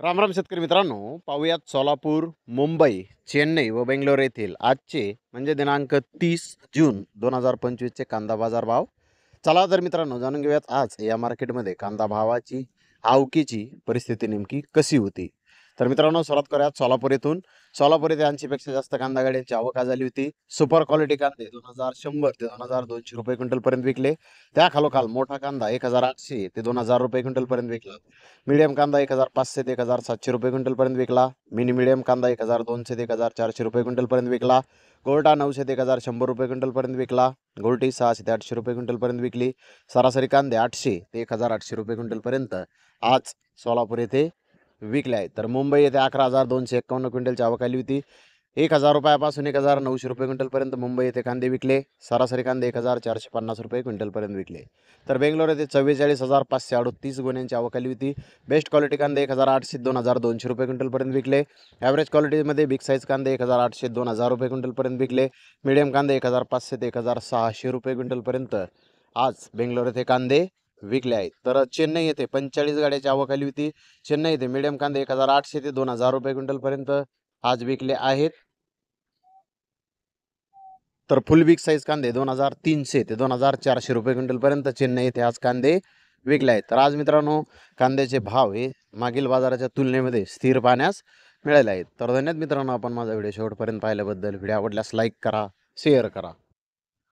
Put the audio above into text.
राम राम शेतकरी मित्रांनो, पाहूयात सोलापूर, मुंबई, चेन्नई व बेंगलोर येथील आजचे म्हणजे दिनांक 30 जून 2025चे कांदा बाजार भाव. चला तर मित्रांनो, जाणून घेऊयात आज या मार्केटमध्ये कांदा भावाची आवकीची परिस्थिती नेमकी कशी होती. तर मित्रांनो, सुरुवात करूयात सोलापूर येथून. सोलापूर येथे 80 पेक्षा जास्त कांदा गाड्यांची आवक आज झाली होती. सुपर क्वालिटी कांदे 2100 ते 2200 रुपये क्विंटल पर्यंत विकले. त्या खालोखाल मोठा कांदा 1800 ते 2000 रुपये क्विंटल पर्यंत विकला. मीडियम कांदा 1500 ते 1700 रुपये क्विंटल पर्यंत विकला. मिनी मीडियम कांदा 1200 ते 1400 रुपये क्विंटल पर्यंत विकला. गोल्टा 900 ते 1100 रुपये क्विंटल पर्यंत विकला. गोल्टी 600 ते 800 रुपये क्विंटल पर्यंत विकली. सरासरी कांदे 800 ते 1800 रुपये क्विंटल पर्यंत आज सोलापूर येथे विकले आहेत. तर मुंबई येथे 11251 क्विंटलची आवक आली होती. 1000 रुपयापासून 1900 रुपये क्विंटल पर्यंत मुंबई येथे कांदे विकले. सरासरी कांदे 1450 रुपये क्विंटल पर्यंत विकले. तर बेंगलोर येथे 44,538 गोण्यांची आवक आली होती. बेस्ट क्वालिटी कांदे 1800 2200 रुपये क्विंटल पर्यंत विकले. ॲव्हरेज क्वालिटीमध्ये बिग साईज कांदे 1800 2000 रुपये क्विंटल पर्यंत विकले. मीडियम कांदे 1500 ते 1600 रुपये क्विंटल पर्यंत आज बेंगलोर येथे कांदे विकले आहेत. तर चेन्नई येथे 45 गाड्याची आवक आली होती. चेन्नई येथे मीडियम कांदे 1800 ते 2000 रुपये क्विंटल पर्यंत आज विकले आहेत. तर फुल बिग साईज कांदे 2300 ते 2400 रुपये क्विंटल पर्यंत चेन्नई येथे आज कांदे विकले आहेत. तर आज मित्रांनो, कांद्याचे भाव हे मागील बाजाराच्या तुलनेमध्ये स्थिर पाहण्यास मिळाले आहेत. तर धन्यवाद मित्रांनो, आपण माझा व्हिडिओ शेवटपर्यंत पाहिल्याबद्दल. व्हिडिओ आवडल्यास लाईक करा, शेअर करा.